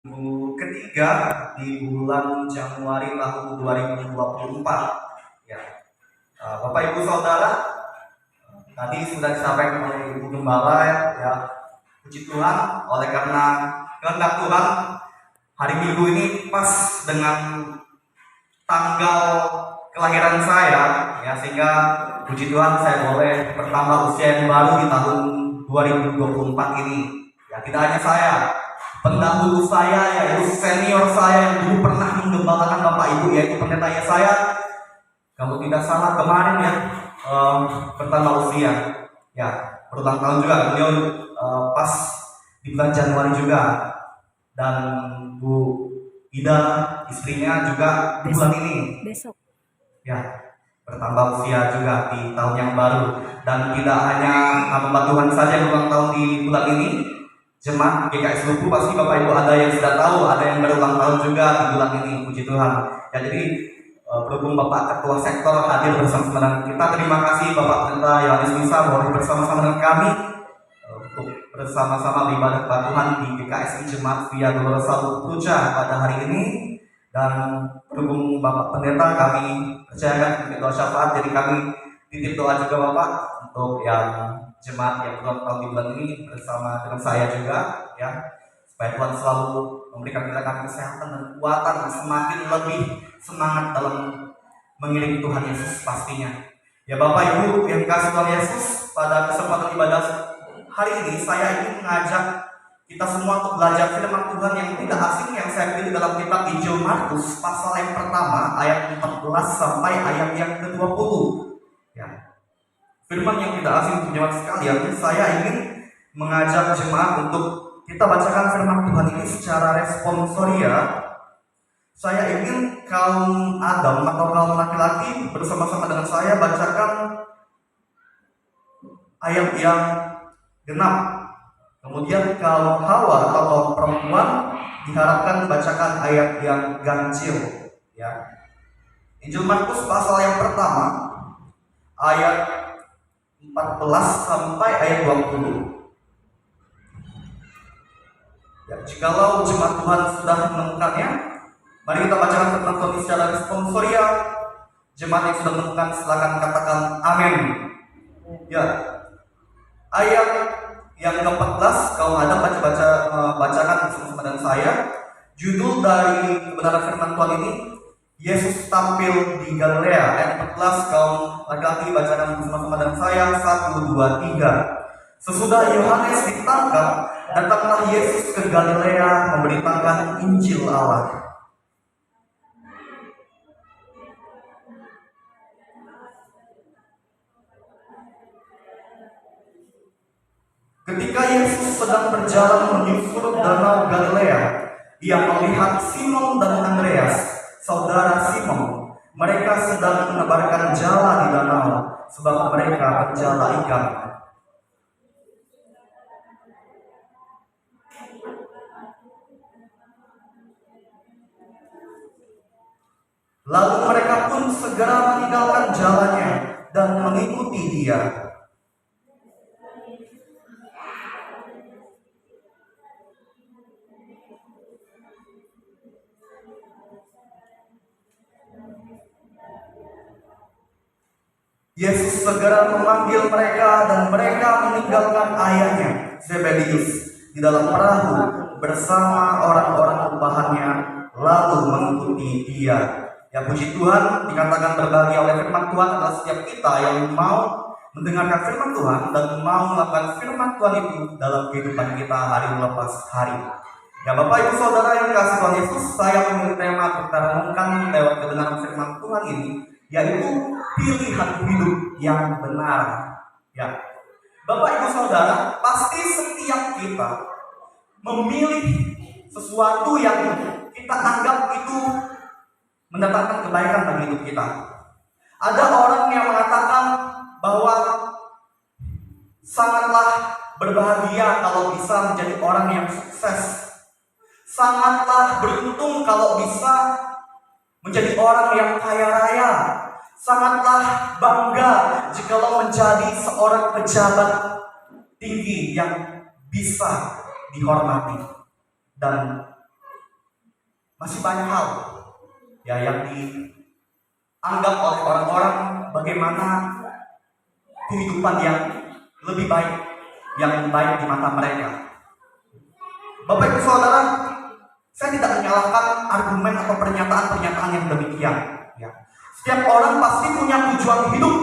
Minggu ketiga di bulan Januari tahun 2024. Ya, Bapak Ibu Saudara, tadi sudah disampaikan oleh Ibu Gembala ya, puji Tuhan, oleh karena kehendak Tuhan hari Minggu ini pas dengan tanggal kelahiran saya ya, sehingga puji Tuhan saya boleh bertambah usia yang baru di tahun 2024 ini. Ya, tidak hanya saya, pendahulu saya yaitu senior saya yang dulu pernah menggembalakan Bapak Ibu yaitu pendeta saya, kalau tidak salah kemarin ya, bertambah usia ya, berulang tahun juga beliau, pas di bulan Januari juga. Dan Bu Ida istrinya juga di bulan ini besok ya bertambah usia juga di tahun yang baru. Dan tidak hanya hamba Tuhan saja yang ulang tahun di bulan ini, jemaat GKS Lupu pasti Bapak Ibu ada yang sudah tahu, ada yang berulang tahun juga di bulan ini, puji Tuhan ya. Jadi berhubung Bapak Ketua Sektor hadir bersama-sama dengan kita, terima kasih Bapak Pendeta Yohanes bisa boleh bersama-sama dengan kami untuk bersama-sama beribadah kepada Tuhan di GKSI Jemaat Via Dolorosa Lupuja pada hari ini. Dan berhubung Bapak Pendeta kami percayakan untuk doa syafaat, jadi kami titip doa juga Bapak untuk yang jemaat yang ulang tahun di bulan ini bersama dengan saya juga ya, supaya Tuhan selalu memberikan kita kesehatan dan kekuatan semakin lebih semangat dalam mengiringi Tuhan Yesus pastinya. Ya Bapak Ibu yang kasih Tuhan Yesus, pada kesempatan ibadah hari ini saya ingin mengajak kita semua untuk belajar firman Tuhan yang tidak asing yang saya pilih dalam kitab Injil Markus pasal yang pertama ayat 14 sampai ayat yang ke-20 ya. Firman yang tidak asing jemaat sekalian, saya ingin mengajak jemaat untuk kita bacakan firman Tuhan ini secara responsoria. Saya ingin kaum Adam atau kaum laki-laki bersama-sama dengan saya bacakan ayat yang genap. Kemudian kaum Hawa atau kaum perempuan diharapkan bacakan ayat yang ganjil ya. Injil Markus pasal yang pertama ayat 14 sampai ayat 20. Ya, jikalau jemaat Tuhan sudah menemukannya, mari kita bacakan firman Tuhan secara responsoria. Jemaat yang sudah menemukan silakan katakan amin. Ya. Ayat yang ke-14 kaum Adam bacakan bersama dengan saya. Judul dari kebenaran firman Tuhan ini, Yesus tampil di Galilea. Ayat 14 kaum laki-laki bacakan bersama-sama dengan saya. 1, 2, 3. Sesudah Yohanes ditangkap, datanglah Yesus ke Galilea memberitakan Injil Allah. Ketika Yesus sedang berjalan menyusur danau Galilea, ia melihat Simon dan Andreas, saudara Simon. Mereka sedang menebarkan jala di danau, sebab mereka penjala ikan. Lalu mereka pun segera meninggalkan jalannya dan mengikuti dia. Yesus segera memanggil mereka dan mereka meninggalkan ayahnya Zebedius di dalam perahu bersama orang-orang bawahannya lalu mengikuti dia. Ya puji Tuhan, dikatakan berbagi oleh firman Tuhan adalah setiap kita yang mau mendengarkan firman Tuhan dan mau melakukan firman Tuhan itu dalam kehidupan kita hari lepas hari. Ya Bapak Ibu Saudara yang dikasihi Tuhan Yesus, saya memilih tema untuk kita renungkan lewat kebenaran firman Tuhan ini, yaitu pilihan hidup yang benar. Ya, Bapak Ibu Saudara, pasti setiap kita memilih sesuatu yang kita anggap itu mendatangkan kebaikan bagi hidup kita. Ada orang yang mengatakan bahwa sangatlah berbahagia kalau bisa menjadi orang yang sukses. Sangatlah beruntung kalau bisa menjadi orang yang kaya raya. Sangatlah bangga jikalau menjadi seorang pejabat tinggi yang bisa dihormati. Dan Masih banyak hal ya yang dianggap oleh orang-orang bagaimana kehidupan yang lebih baik, yang baik di mata mereka. Bapak Ibu Saudara, saya tidak menyalahkan argumen atau pernyataan-pernyataan yang demikian. Ya. Setiap orang pasti punya tujuan hidup.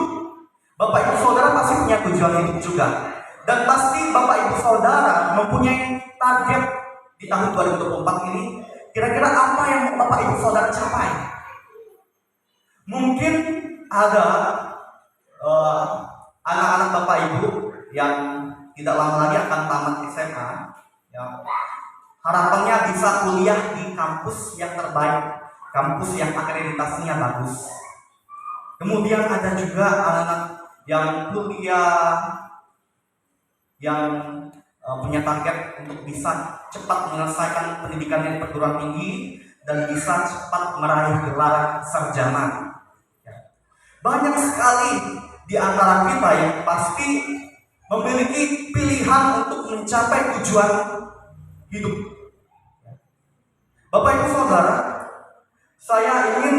Bapak Ibu Saudara pasti punya tujuan hidup juga. Dan pasti Bapak Ibu Saudara mempunyai target di tahun 2024 ini. Kira-kira apa yang Bapak Ibu Saudara capai? Mungkin ada anak-anak Bapak Ibu yang tidak lama lagi akan tamat SMA. Ya. Harapannya bisa kuliah di kampus yang terbaik, kampus yang akreditasinya bagus. Kemudian ada juga anak-anak yang kuliah yang punya target untuk bisa cepat menyelesaikan pendidikannya di perguruan tinggi dan bisa cepat meraih gelar sarjana. Banyak sekali di antara kita yang pasti memiliki pilihan untuk mencapai tujuan hidup. Bapak Ibu Saudara, saya ingin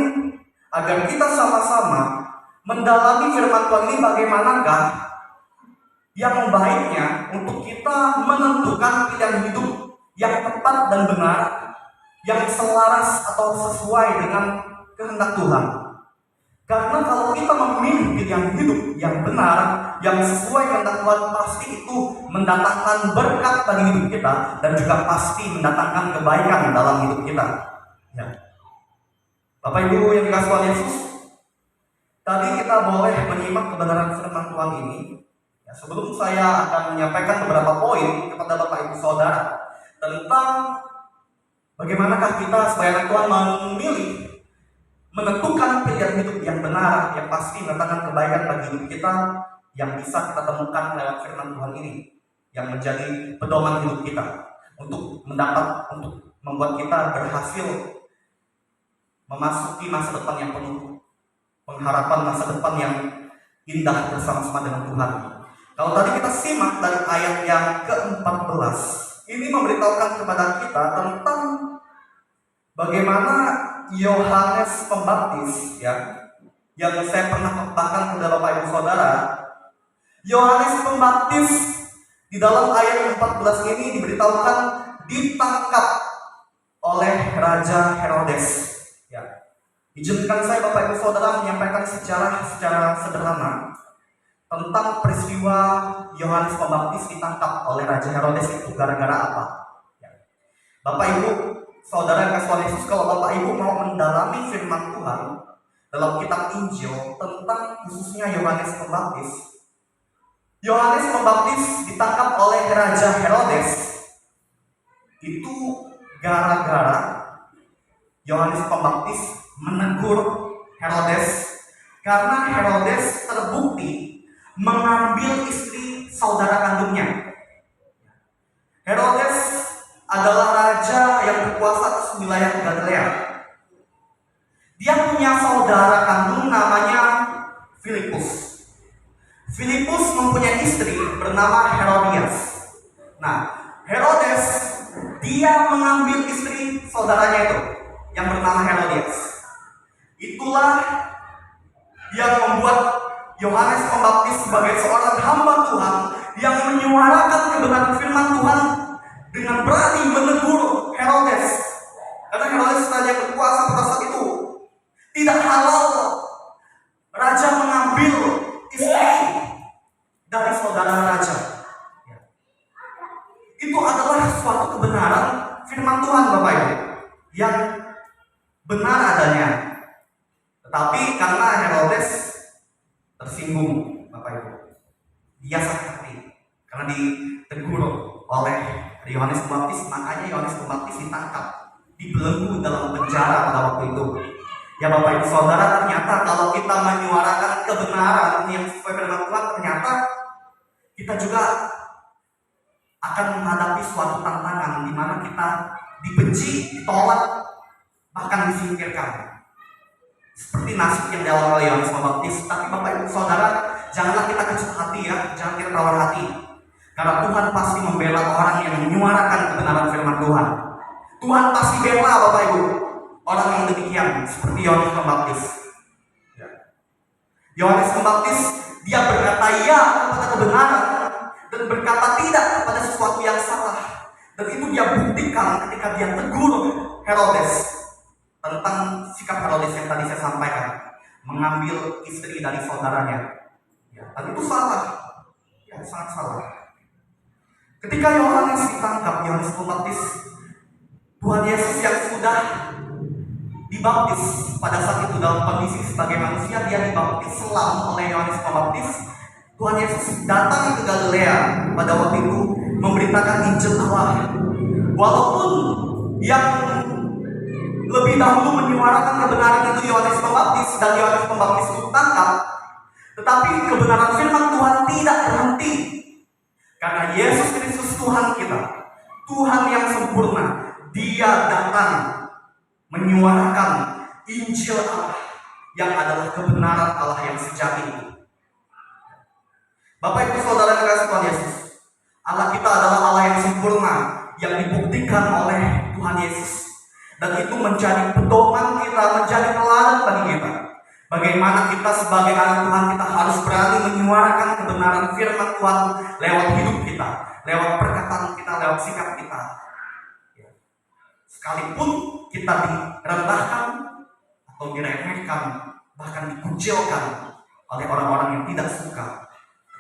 agar kita sama-sama mendalami firman Tuhan ini bagaimanakah yang baiknya untuk kita menentukan pilihan hidup yang tepat dan benar, yang selaras atau sesuai dengan kehendak Tuhan. Karena kalau kita memilih pilihan hidup yang benar, yang sesuai kehendak Tuhan, pasti itu mendatangkan berkat bagi hidup kita dan juga pasti mendatangkan kebaikan dalam hidup kita. Ya. Bapak Ibu yang dikasihi Tuhan Yesus, tadi kita boleh menyimak kebenaran firman Tuhan ini. Ya, sebelum saya akan menyampaikan beberapa poin kepada Bapak Ibu Saudara tentang bagaimanakah kita sebagai anak Tuhan memilih menentukan pilihan hidup yang benar, yang pasti mendatangkan kebaikan bagi hidup kita, yang bisa kita temukan lewat firman Tuhan ini, yang menjadi pedoman hidup kita untuk membuat kita berhasil memasuki masa depan yang penuh pengharapan, masa depan yang indah bersama-sama dengan Tuhan. Kalau tadi kita simak dari ayat yang ke-14, ini memberitahukan kepada kita tentang bagaimana Yohanes Pembaptis, ya, yang saya pernah katakan kepada Bapak Ibu Saudara. Yohanes Pembaptis di dalam ayat 14 ini diberitahukan ditangkap oleh Raja Herodes. Ya. Izinkan saya Bapak Ibu Saudara menyampaikan secara sederhana tentang peristiwa Yohanes Pembaptis ditangkap oleh Raja Herodes itu gara-gara apa. Ya. Bapak Ibu Saudara yang kasih Yesus, kalau Bapak Ibu mau mendalami firman Tuhan dalam kitab Injil tentang khususnya Yohanes Pembaptis, Yohanes Pembaptis ditangkap oleh Raja Herodes itu gara-gara Yohanes Pembaptis menegur Herodes karena Herodes terbukti mengambil istri saudara kandungnya. Herodes adalah raja yang berkuasa atas wilayah Galilea. Dia punya saudara kandung namanya Filipus. Filipus mempunyai istri bernama Herodias. Nah, Herodes dia mengambil istri saudaranya itu yang bernama Herodias. Itulah yang membuat Yohanes Pembaptis sebagai seorang hamba Tuhan yang menyuarakan kebenaran firman Tuhan dengan berani menegur Herodes. Karena Herodes raja berkuasa pada saat itu. Tidak halal raja mengambil istri dari saudara raja. Itu adalah suatu kebenaran firman Tuhan Bapak Ibu yang benar adanya. Tetapi karena Herodes tersinggung Bapak Ibu, dia sakit hati karena ditegur oleh Yohanes Pembaptis, makanya Yohanes Pembaptis ditangkap, dibelenggu dalam penjara pada waktu itu. Ya Bapak Ibu Saudara, ternyata kalau kita menyuarakan kebenaran yang sesuai dengan Tuhan, ternyata kita juga akan menghadapi suatu tantangan di mana kita dibenci, ditolak, bahkan disingkirkan. Seperti nasib yang dialami oleh Yohanes Pembaptis. Tapi Bapak Ibu Saudara, janganlah kita kecut hati ya, jangan kita tawar hati. Karena Tuhan pasti membela orang yang menyuarakan kebenaran firman Tuhan. Tuhan pasti bela Bapak Ibu. orang yang demikian seperti Yohanes Pembaptis. Ya. Yohanes Pembaptis, dia berkata ya kepada kebenaran dan berkata tidak kepada sesuatu yang salah. Dan itu dia buktikan ketika dia tegur Herodes tentang sikap Herodes yang tadi saya sampaikan, mengambil istri dari saudaranya. Ya, dan itu salah, ya sangat salah. Ketika Yohanes ditangkap, Yohanes Pembaptis, Tuhan Yesus yang sudah dibaptis pada saat itu dalam kondisi sebagai manusia, dia dibaptis selam oleh Yohanes Pembaptis. Tuhan Yesus datang ke Galilea pada waktu itu memberitakan Injil Allah. Walaupun yang lebih dahulu menyuarakan kebenaran itu Yohanes Pembaptis dan Yohanes Pembaptis itu ditangkap, tetapi kebenaran firman Tuhan tidak berhenti. Karena Yesus Kristus Tuhan kita, Tuhan yang sempurna, dia datang menyuarakan Injil Allah yang adalah kebenaran Allah yang sejati itu. Bapak Ibu Saudara yang dikasihi Tuhan Yesus, Allah kita adalah Allah yang sempurna yang dibuktikan oleh Tuhan Yesus, dan itu menjadi pedoman kita, menjadi teladan bagi kita. Bagaimana kita sebagai anak Tuhan, kita harus berani menyuarakan kebenaran firman Tuhan lewat hidup kita, lewat perkataan kita, lewat sikap kita. Sekalipun kita direndahkan atau diremehkan, bahkan dikucilkan oleh orang-orang yang tidak suka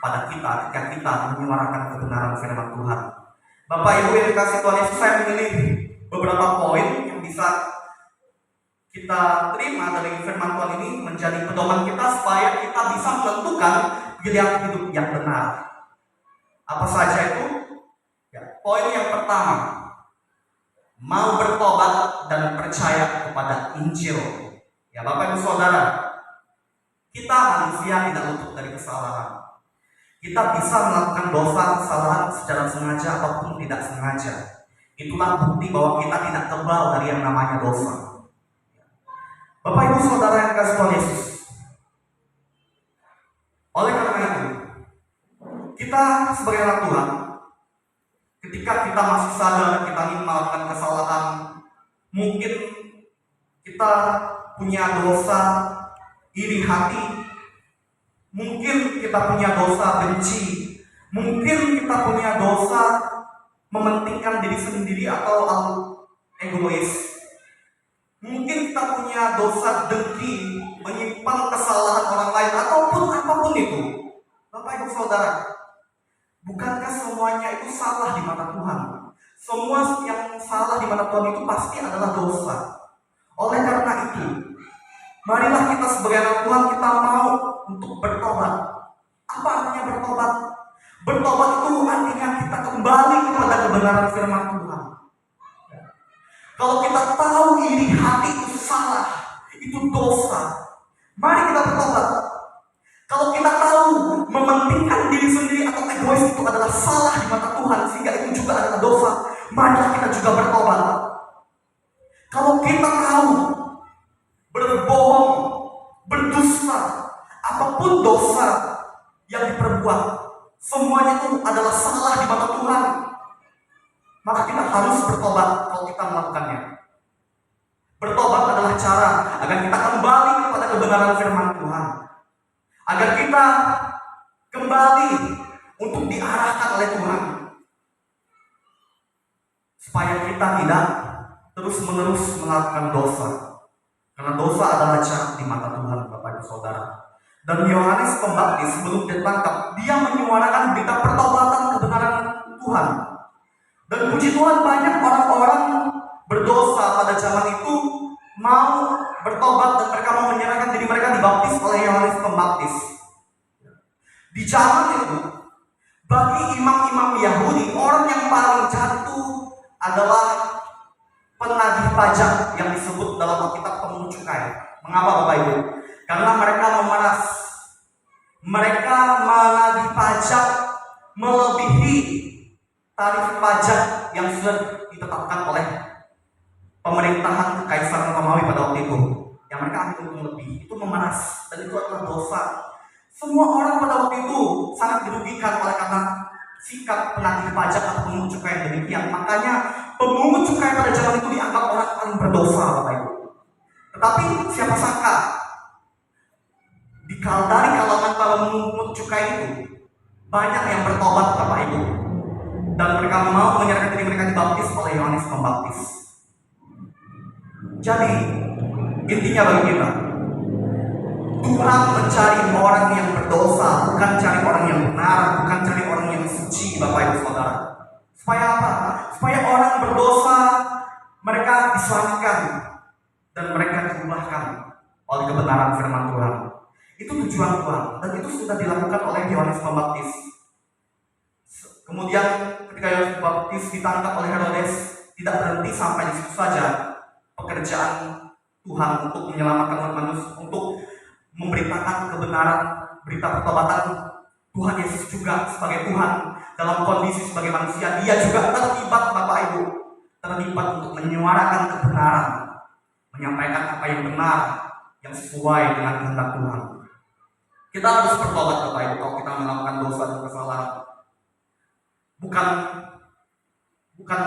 pada kita ketika kita menyuarakan kebenaran firman Tuhan. Bapak Ibu yang dikasihi Tuhan Yesus, saya memilih beberapa poin yang bisa kita terima dari firman Tuhan ini menjadi pedoman kita supaya kita bisa menentukan pilihan hidup yang benar. Apa saja itu? Ya, poin yang pertama, mau bertobat dan percaya kepada Injil. Ya, Bapak Ibu Saudara, kita manusia tidak luput dari kesalahan. Kita bisa melakukan dosa, kesalahan secara sengaja ataupun tidak sengaja. Itulah bukti bahwa kita tidak kebal dari yang namanya dosa. Bapak Ibu Saudara yang dikasihi Tuhan Yesus, oleh karena itu, kita sebagai anak Tuhan, ketika kita masih sadar kita ingin melakukan kesalahan, mungkin kita punya dosa iri hati, mungkin kita punya dosa benci, mungkin kita punya dosa mementingkan diri sendiri atau egois. Mungkin kita punya dosa dengki, menyimpan kesalahan orang lain, ataupun apapun itu. Bapak Ibu Saudara, bukankah semuanya itu salah di mata Tuhan? Semua yang salah di mata Tuhan itu pasti adalah dosa. Oleh karena itu, marilah kita sebagai anak Tuhan, kita mau untuk bertobat. Apa artinya bertobat? Bertobat itu artinya kita kembali kepada kebenaran firman Tuhan. Kalau kita tahu iri hati itu salah, itu dosa, mari kita bertobat. Kalau kita tahu mementingkan diri sendiri atau egois itu adalah salah di mata Tuhan, sehingga itu juga adalah dosa, mari kita juga bertobat. Kalau kita tahu berbohong, berdusta, apapun dosa yang diperbuat, semuanya itu adalah salah di mata Tuhan, maka kita harus bertobat kalau kita melakukannya. Bertobat adalah cara agar kita kembali kepada kebenaran firman Tuhan, agar kita kembali untuk diarahkan oleh Tuhan, supaya kita tidak terus-menerus melakukan dosa. Karena dosa adalah jahat di mata Tuhan, Bapak Ibu Saudara. Dan Yohanes Pembaptis sebelum ditangkap, dia menyuarakan berita pertobatan kebenaran Tuhan. Dan puji Tuhan, banyak orang-orang berdosa pada zaman itu mau bertobat dan mereka mau menyerahkan diri mereka dibaptis oleh Yohanes Pembaptis. Di zaman itu, bagi imam-imam Yahudi, orang yang paling jatuh adalah penagih pajak yang disebut dalam Alkitab pemungut cukai. Mengapa Bapak Ibu? Karena mereka memeras, mereka menagih pajak melebihi tarif pajak yang sudah ditetapkan oleh pemerintahan Kekaisaran Romawi pada waktu itu. Yang mereka ambil lebih, itu memeras, dan itu adalah dosa. Semua orang pada waktu itu sangat dirugikan oleh karena sikap penagih pajak atau pemungut cukai yang demikian. Makanya pemungut cukai pada zaman itu dianggap orang paling berdosa, Bapak Ibu. Tetapi siapa sangka dari kalangan para pemungut cukai itu banyak yang bertobat Bapak Ibu, dan mereka mau menyerahkan diri mereka dibaptis oleh Yohanes Pembaptis. Jadi intinya bagi kita, Tuhan mencari orang yang berdosa, bukan cari orang yang benar, bukan cari orang yang suci Bapak Ibu Saudara. Supaya apa? Supaya orang berdosa mereka diselamatkan dan mereka diubahkan oleh kebenaran firman Tuhan. Itu tujuan Tuhan, dan itu sudah dilakukan oleh Yohanes Pembaptis. Kemudian ketika Yohanes Pembaptis ditangkap oleh Herodes, tidak berhenti sampai di situ saja pekerjaan Tuhan untuk menyelamatkan umat manusia, untuk memberitakan kebenaran, berita pertobatan Tuhan Yesus juga sebagai Tuhan dalam kondisi sebagai manusia. Dia juga terlibat Bapak Ibu, terlibat untuk menyuarakan kebenaran, menyampaikan apa yang benar, yang sesuai dengan kehendak Tuhan. Kita harus bertobat Bapak Ibu kalau kita melakukan dosa dan kesalahan. Bukan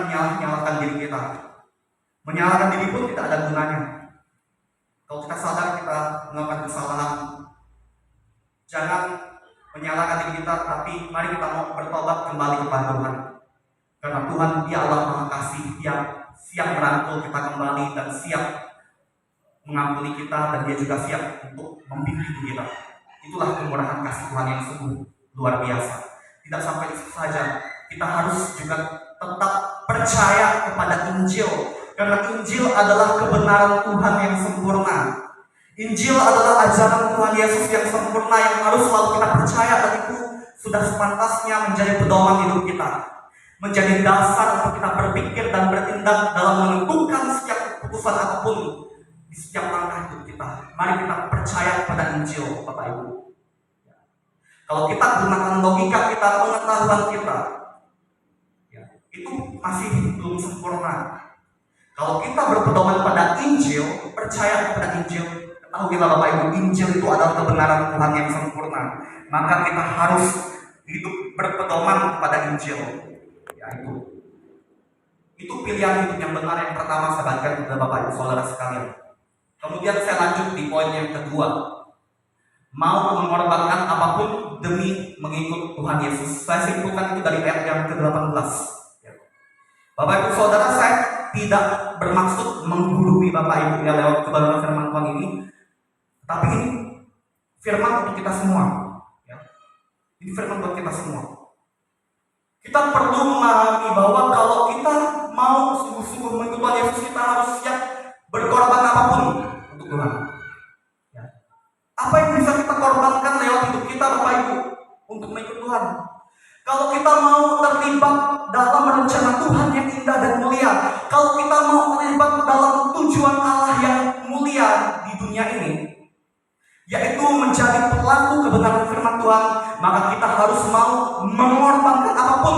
menyalahkan diri kita. Menyalahkan diri pun tidak ada gunanya. Kalau kita sadar kita melakukan kesalahan, jangan menyalahkan diri kita, tapi mari kita mau bertobat kembali kepada Tuhan. Karena Tuhan Dia Allah Maha Kasih, Dia siap merangkul kita kembali dan siap mengampuni kita, dan Dia juga siap untuk membimbing kita. Itulah kemurahan kasih Tuhan yang sungguh luar biasa. Tidak sampai di situ saja, kita harus juga tetap percaya kepada Injil, karena Injil adalah kebenaran Tuhan yang sempurna. Injil adalah ajaran Tuhan Yesus yang sempurna yang harus selalu kita percaya, dan itu sudah sepantasnya menjadi pedoman hidup kita, menjadi dasar untuk kita berpikir dan bertindak dalam menentukan setiap keputusan apapun di setiap langkah hidup kita. Mari kita percaya kepada Injil Bapak Ibu. Kalau kita gunakan logika kita, pengetahuan kita, itu masih belum sempurna. Kalau kita berpedoman pada Injil, percaya kepada Injil, ketahuilah Bapak Ibu, Injil itu adalah kebenaran Tuhan yang sempurna. Maka kita harus hidup berpedoman pada Injil. Ya, itu pilihan hidup yang benar yang pertama saya bagikan kepada Bapak Ibu Saudara sekalian. Kemudian saya lanjut di poin yang kedua, mau mengorbankan apapun demi mengikut Tuhan Yesus. Saya simpulkan itu dari ayat yang ke-18. Bapak Ibu Saudara, saya tidak bermaksud menggurui Bapak Ibu ya lewat kebenaran firman Tuhan ini, tapi ini firman untuk kita semua. Ya. Ini firman buat kita semua. Kita perlu memahami bahwa kalau kita mau sungguh-sungguh mengikut Tuhan Yesus, kita harus siap berkorban apapun untuk Tuhan. Ya. Apa yang bisa kita korbankan lewat hidup kita Bapak Ibu untuk mengikut Tuhan? Kalau kita mau terlibat dalam rencana Tuhan yang indah dan mulia, kalau kita mau terlibat dalam tujuan Allah yang mulia di dunia ini, yaitu menjadi pelaku kebenaran firman Tuhan, maka kita harus mau mengorbankan apapun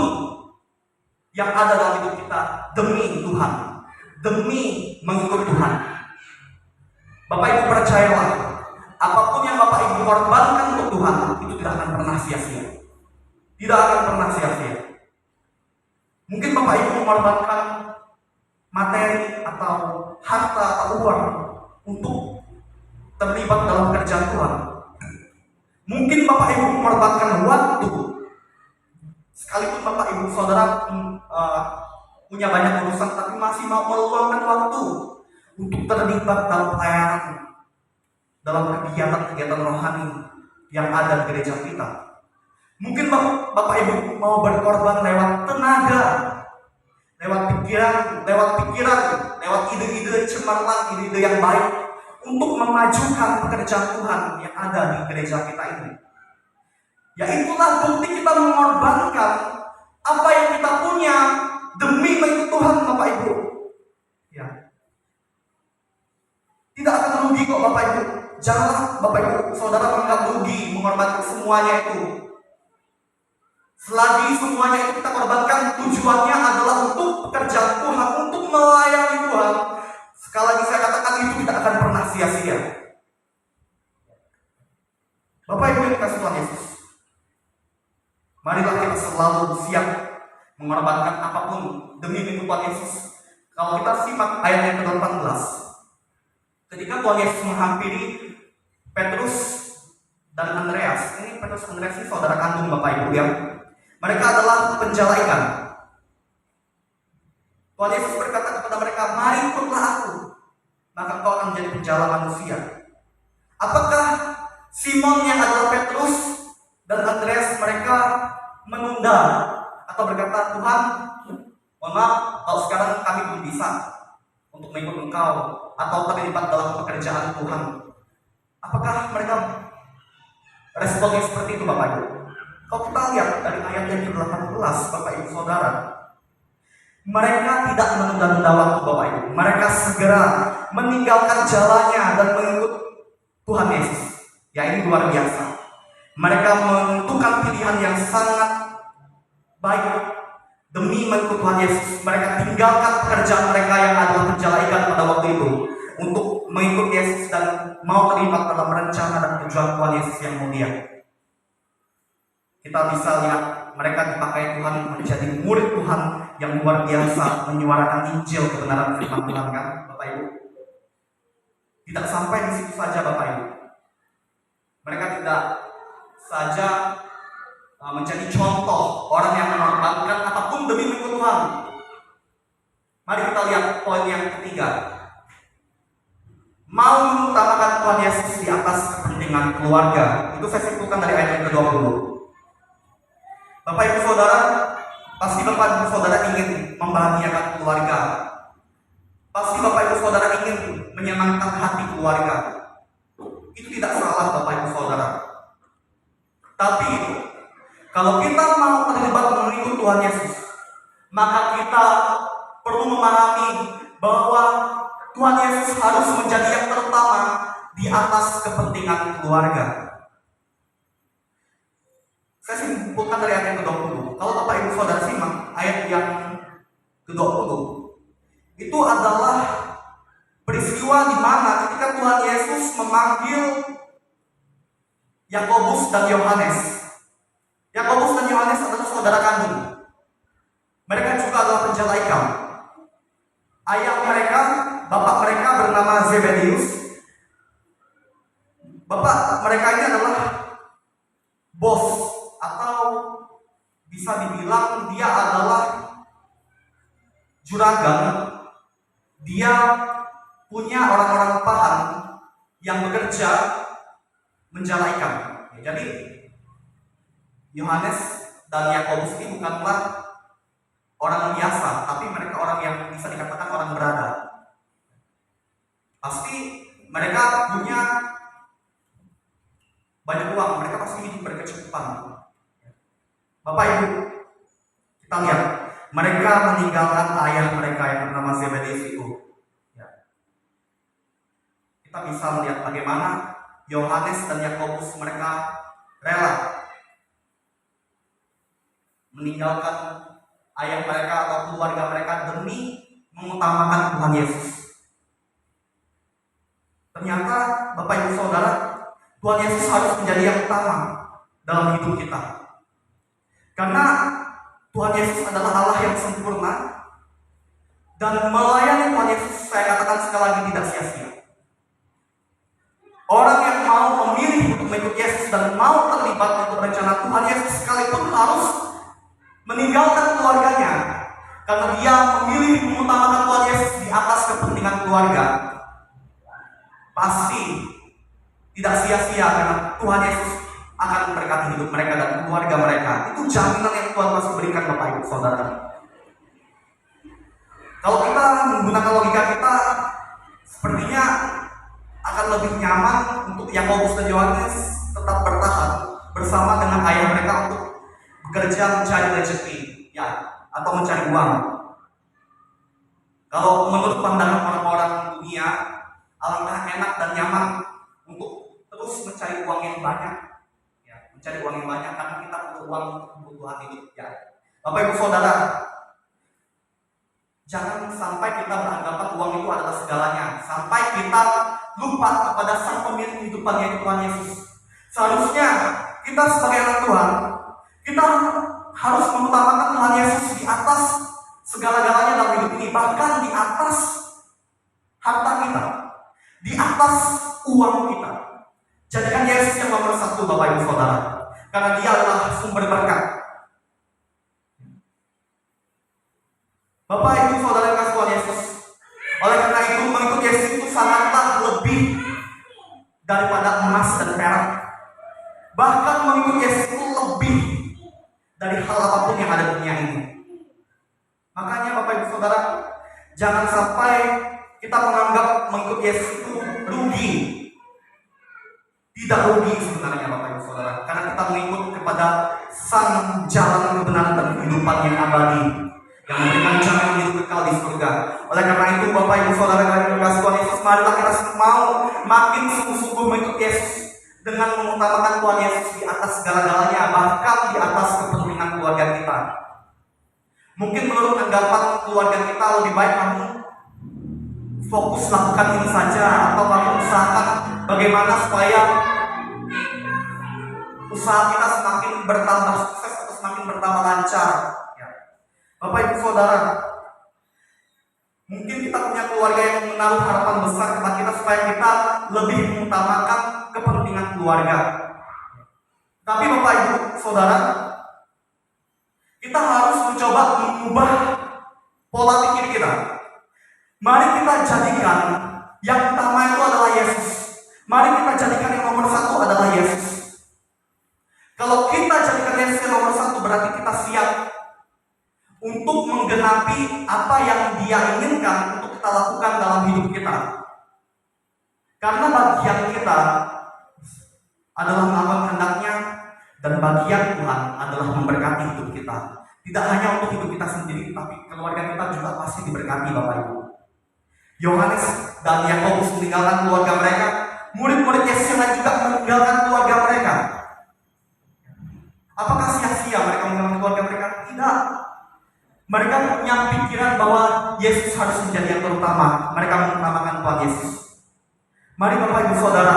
yang ada dalam hidup kita demi Tuhan, demi mengikut Tuhan. Bapak Ibu percayalah, apapun yang Bapak Ibu korbankan untuk Tuhan, itu tidak akan pernah sia-sia. Tidak akan pernah sia-sia. Mungkin Bapak Ibu mengorbankan materi atau harta atau uang untuk terlibat dalam pekerjaan Tuhan. Mungkin Bapak Ibu mengorbankan waktu. Sekalipun Bapak Ibu Saudara punya banyak urusan, tapi masih mau meluangkan waktu untuk terlibat dalam pelayanan, dalam kegiatan-kegiatan rohani yang ada di gereja kita. Mungkin Bapak Ibu mau berkorban lewat tenaga, lewat pikiran, lewat ide-ide cemerlang, ide-ide yang baik untuk memajukan pekerjaan Tuhan yang ada di gereja kita ini. Ya itulah bukti kita mengorbankan apa yang kita punya demi mengikut Tuhan Bapak Ibu. Ya. Tidak akan rugi kok Bapak Ibu. Janganlah Bapak Ibu Saudara menganggap rugi mengorbankan semuanya itu. Selagi semuanya itu kita korbankan, tujuannya adalah untuk pekerjaan Tuhan, untuk melayani Tuhan. Sekali lagi saya katakan, itu tidak akan pernah sia-sia. Bapak Ibu yang dikasihi Tuhan Yesus, marilah kita selalu siap mengorbankan apapun demi mengikut Tuhan Yesus. Kalau kita simak ayat yang ke-18, ketika Tuhan Yesus menghampiri Petrus dan Andreas. Ini Petrus dan Andreas ini saudara kandung Bapak Ibu ya. Mereka adalah penjala ikan. Tuhan Yesus berkata kepada mereka, mari ikutlah aku, maka kau akan menjadi penjala manusia. Apakah Simon yang adalah Petrus dan Andreas mereka menunda atau berkata, Tuhan, mohon maaf, kalau sekarang kami belum bisa untuk mengikut Engkau atau terlibat dalam pekerjaan Tuhan? Apakah mereka responnya seperti itu Bapak Ibu? Kalau kita lihat dari ayat yang ke-18 Bapak Ibu Saudara, mereka tidak menunda-nunda waktu Bapak Ibu. Mereka segera meninggalkan jalannya dan mengikut Tuhan Yesus. Ya, ini luar biasa. Mereka menentukan pilihan yang sangat baik demi mengikut Tuhan Yesus. Mereka tinggalkan pekerjaan mereka yang adalah penjala ikan pada waktu itu untuk mengikut Yesus dan mau terlibat dalam rencana dan tujuan Tuhan Yesus yang mulia. Kita bisa lihat mereka dipakai Tuhan menjadi murid Tuhan yang luar biasa, menyuarakan Injil kebenaran firman Tuhan, kan Bapak Ibu. Tidak sampai di situ saja Bapak Ibu. Mereka tidak saja menjadi contoh orang yang mengorbankan apapun demi mengikut Tuhan. Mari kita lihat poin yang ketiga. Mau mengutamakan Tuhan Yesus di atas kepentingan keluarga. Itu saya simpulkan dari ayat yang ke-20. Bapak Ibu Saudara, pasti Bapak Ibu Saudara ingin membahagiakan keluarga. Pasti Bapak Ibu Saudara ingin menyenangkan hati keluarga. Itu tidak salah Bapak Ibu Saudara. Tapi kalau kita mau terlibat mengikut Tuhan Yesus, maka kita perlu memahami bahwa Tuhan Yesus harus menjadi yang pertama di atas kepentingan keluarga. Saya simpulkan dari ayat yang ke-20. Kalau Bapak Ibu Saudara simak ayat yang ke-20, itu adalah peristiwa di mana ketika Tuhan Yesus memanggil Yakobus dan Yohanes. Yakobus dan Yohanes adalah saudara kandung. Mereka juga adalah penjala ikan. Ayah mereka, bapak mereka bernama Zebedius. Bapak mereka ini adalah bos, atau bisa dibilang dia adalah juragan. Dia punya orang-orang paham yang bekerja menjala ikan. Jadi Yohanes dan Yakobus ini bukanlah orang biasa, tapi mereka orang yang bisa dikatakan orang berada. Pasti mereka punya banyak uang, mereka pasti hidup berkecukupan. Bapak Ibu, kita lihat mereka meninggalkan ayah mereka yang bernama Zebedius itu. Kita bisa melihat bagaimana Yohanes dan Yakobus mereka rela meninggalkan ayah mereka atau keluarga mereka demi mengutamakan Tuhan Yesus. Ternyata Bapak Ibu Saudara, Tuhan Yesus harus menjadi yang utama dalam hidup kita. Karena Tuhan Yesus adalah Allah yang sempurna, dan melayani Tuhan Yesus, saya katakan sekali lagi, tidak sia-sia. Orang yang mau memilih untuk mengikut Yesus dan mau terlibat untuk rencana Tuhan Yesus sekalipun harus meninggalkan keluarganya, karena dia memilih mengutamakan Tuhan Yesus di atas kepentingan keluarga. Pasti tidak sia-sia, karena Tuhan Yesus akan memberkati hidup mereka dan keluarga mereka. Itu jaminan yang Tuhan masih berikan Bapak Ibu Saudara. Kalau kita menggunakan logika kita, sepertinya akan lebih nyaman untuk Yakobus dan Yohanes tetap bertahan bersama dengan ayah mereka untuk bekerja mencari rezeki, ya, atau mencari uang. Kalau menurut pandangan orang-orang dunia, alangkah enak dan nyaman untuk terus mencari uang yang banyak, ya, mencari uang yang banyak karena kita perlu uang untuk kebutuhan hidup, ya. Bapak Ibu Saudara, jangan sampai kita beranggapan uang itu adalah segalanya, sampai kita lupa kepada sang pemilik kehidupan yaitu Tuhan Yesus. Seharusnya kita sebagai anak Tuhan, kita harus mengutamakan Tuhan Yesus di atas segala-galanya dalam hidup ini, bahkan di atas harta kita. di atas uang kita. Jadikan Yesus yang nomor satu, Bapak Ibu Saudara, karena Dia adalah sumber berkat. Bapak Ibu Saudara yang kasih Tuhan Yesus, oleh karena itu mengikut Yesus itu sangatlah lebih daripada emas dan perak. Bahkan mengikut Yesus itu lebih dari hal apapun yang ada di dunia ini. Makanya Bapak Ibu Saudara, jangan sampai kita menganggap mengikut Yesus itu rugi. Tidak rugi sebenarnya Bapak Ibu Saudara, karena kita mengikut kepada sang jalan kebenaran dan kehidupan yang abadi, yang memberikan jalan hidup kekal di surga. Oleh karena itu Bapak Ibu Saudara yang dikasihi Tuhan Yesus, marilah kita mau makin sungguh-sungguh mengikut Yesus dengan mengutamakan Tuhan Yesus di atas segala-galanya, bahkan di atas kepentingan keluarga kita. Mungkin menurut anggapan keluarga kita lebih baik kamu fokus lakukan ini saja, atau kamu usahakan bagaimana supaya usaha kita semakin bertambah sukses atau semakin bertambah lancar. Bapak Ibu Saudara, mungkin kita punya keluarga yang menaruh harapan besar kepada kita supaya kita lebih mengutamakan kepentingan keluarga. Tapi Bapak Ibu Saudara, kita harus mencoba mengubah pola pikir kita. Mari kita jadikan yang utama itu adalah Yesus. Mari kita jadikan yang nomor satu adalah Yesus. Kalau kita jadikan Yesus yang nomor satu, berarti kita siap untuk menggenapi apa yang Dia inginkan untuk kita lakukan dalam hidup kita. Karena bagian kita adalah melakukan kehendak-Nya, dan bagian Tuhan adalah memberkati hidup kita. Tidak hanya untuk hidup kita sendiri, tapi keluarga kita juga pasti diberkati Bapak Ibu. Yohanes dan Yakobus meninggalkan keluarga mereka, murid-murid Yesus yang lain juga meninggalkan keluarga mereka. Apakah sia-sia mereka meninggalkan keluarga mereka? Tidak. Mereka punya pikiran bahwa Yesus harus menjadi yang terutama. Mereka mengutamakan Tuhan Yesus. Mari Bapak Ibu Saudara,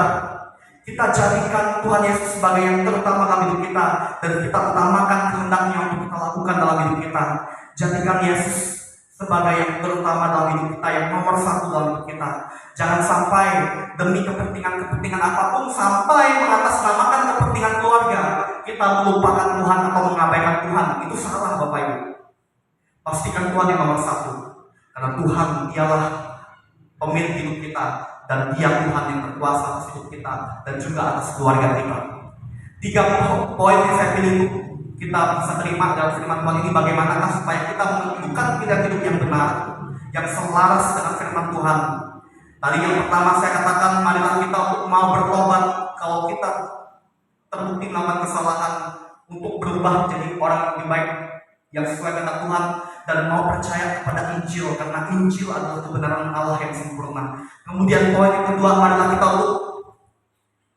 kita jadikan Tuhan Yesus sebagai yang terutama dalam hidup kita, dan kita utamakan kehendak-Nya untuk kita lakukan dalam hidup kita. Jadikan Yesus sebagai yang terutama dalam hidup kita, yang nomor satu dalam hidup kita. Jangan sampai demi kepentingan apapun, sampai mengatasnamakan kepentingan keluarga, kita melupakan Tuhan atau mengabaikan Tuhan. Itu salah Bapak Ibu. Pastikan Tuhan yang nomor satu, karena Tuhan Dialah pemilik hidup kita, dan Dia Tuhan yang berkuasa atas hidup kita dan juga atas keluarga kita. 3 poin yang saya pilih kita bisa terima dalam firman Tuhan ini, bagaimanakah supaya kita menunjukkan pilihan hidup yang benar, yang selaras dengan firman Tuhan. Tadi yang pertama saya katakan, marilah kita untuk mau bertobat kalau kita terbukti melakukan kesalahan, untuk berubah menjadi orang yang lebih baik, yang sesuai dengan Tuhan, dan mau percaya kepada Injil, karena Injil adalah kebenaran Allah yang sempurna. Kemudian poin yang kedua, marilah kita untuk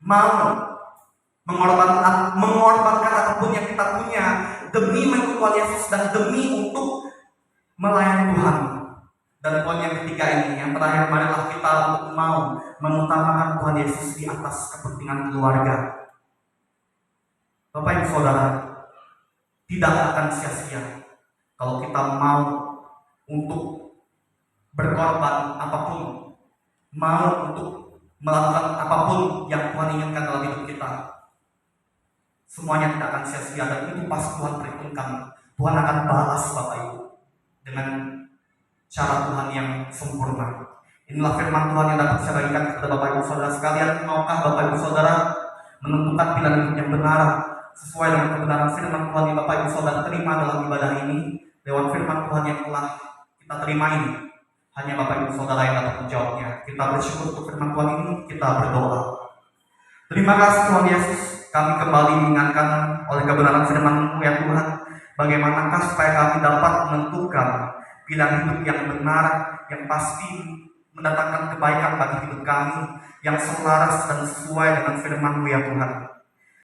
mau mengorbankan apapun yang kita punya demi mengikut Tuhan Yesus dan demi untuk melayani Tuhan. Dan poin yang ketiga ini, yang terakhir, marilah kita untuk mau mengutamakan Tuhan Yesus di atas kepentingan keluarga. Bapak Ibu Saudara, tidak akan sia-sia kalau kita mau untuk berkorban apapun, mau untuk melakukan apapun yang Tuhan inginkan dalam hidup kita. Semuanya tidak akan sia-sia, dan itu pas Tuhan perhitungkan. Tuhan akan balas Bapak Ibu dengan cara Tuhan yang sempurna. Inilah firman Tuhan yang dapat saya bagikan kepada Bapak Ibu Saudara sekalian. Maukah Bapak Ibu Saudara menentukan pilihan hidup yang benar sesuai dengan kebenaran firman Tuhan yang Bapak Ibu Saudara terima dalam ibadah ini, lewat firman Tuhan yang telah kita terima ini? Hanya Bapak Ibu Saudara yang dapat menjawabnya. Kita bersyukur untuk firman Tuhan ini, kita berdoa. Terima kasih Tuhan Yesus, kami kembali diingatkan oleh kebenaran firman-Mu ya Tuhan, bagaimanakah supaya kami dapat menentukan pilihan hidup yang benar, yang pasti mendatangkan kebaikan bagi hidup kami, yang selaras dan sesuai dengan firman-Mu ya Tuhan.